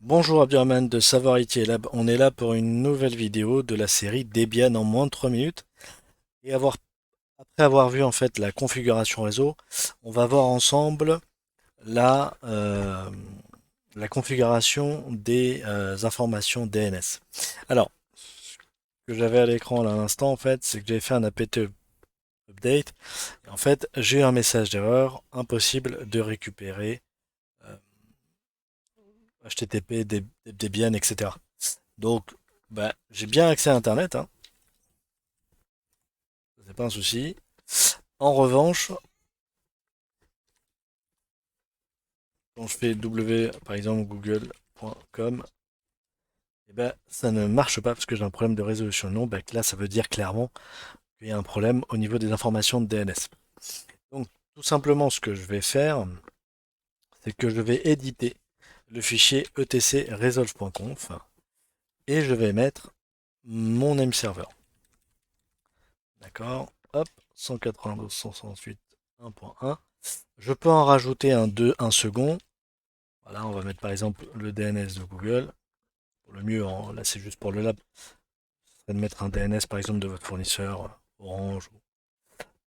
Bonjour Abderrahmane de Savoir IT Lab, on est là pour une nouvelle vidéo de la série Debian en moins de 3 minutes. Et après avoir vu en fait la configuration réseau, on va voir ensemble la, euh, la configuration des informations DNS. Alors, ce que j'avais à l'écran là à l'instant en fait, c'est que j'ai fait un apt update. Et en fait, j'ai eu un message d'erreur, impossible de récupérer euh, HTTP, Debian, etc. Donc, bah, j'ai bien accès à Internet, hein, c'est pas un souci. En revanche, quand je fais w, par exemple, google.com, eh ben, ça ne marche pas parce que j'ai un problème de résolution. Non, ben, là, ça veut dire clairement qu'il y a un problème au niveau des informations de DNS. Donc, tout simplement, ce que je vais faire, c'est que je vais éditer le fichier etc resolve.conf et je vais mettre mon name server. D'accord. Hop, 192.168.1.1. Je peux en rajouter un second. Voilà, on va mettre par exemple le DNS de Google. Pour le mieux, là c'est juste pour le lab, c'est de mettre un DNS par exemple de votre fournisseur Orange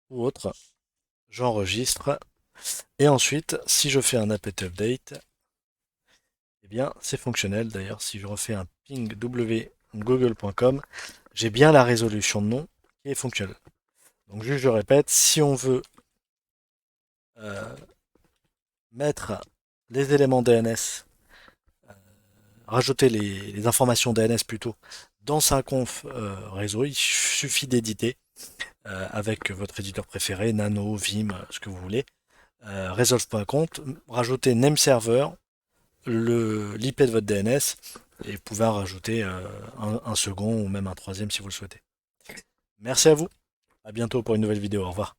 ou autre. J'enregistre. Et ensuite, si je fais un apt update, eh bien c'est fonctionnel. D'ailleurs, si je refais un ping w google.com, j'ai bien la résolution de nom qui est fonctionnelle. Donc juste je répète, si on veut euh, mettre les éléments DNS, rajouter les informations DNS plutôt dans Synconf réseau, il suffit d'éditer avec votre éditeur préféré, Nano, Vim, ce que vous voulez, resolve.conf, rajouter name server, l'IP de votre DNS et vous pouvez en rajouter un second ou même un troisième si vous le souhaitez. Merci à vous, à bientôt pour une nouvelle vidéo, au revoir.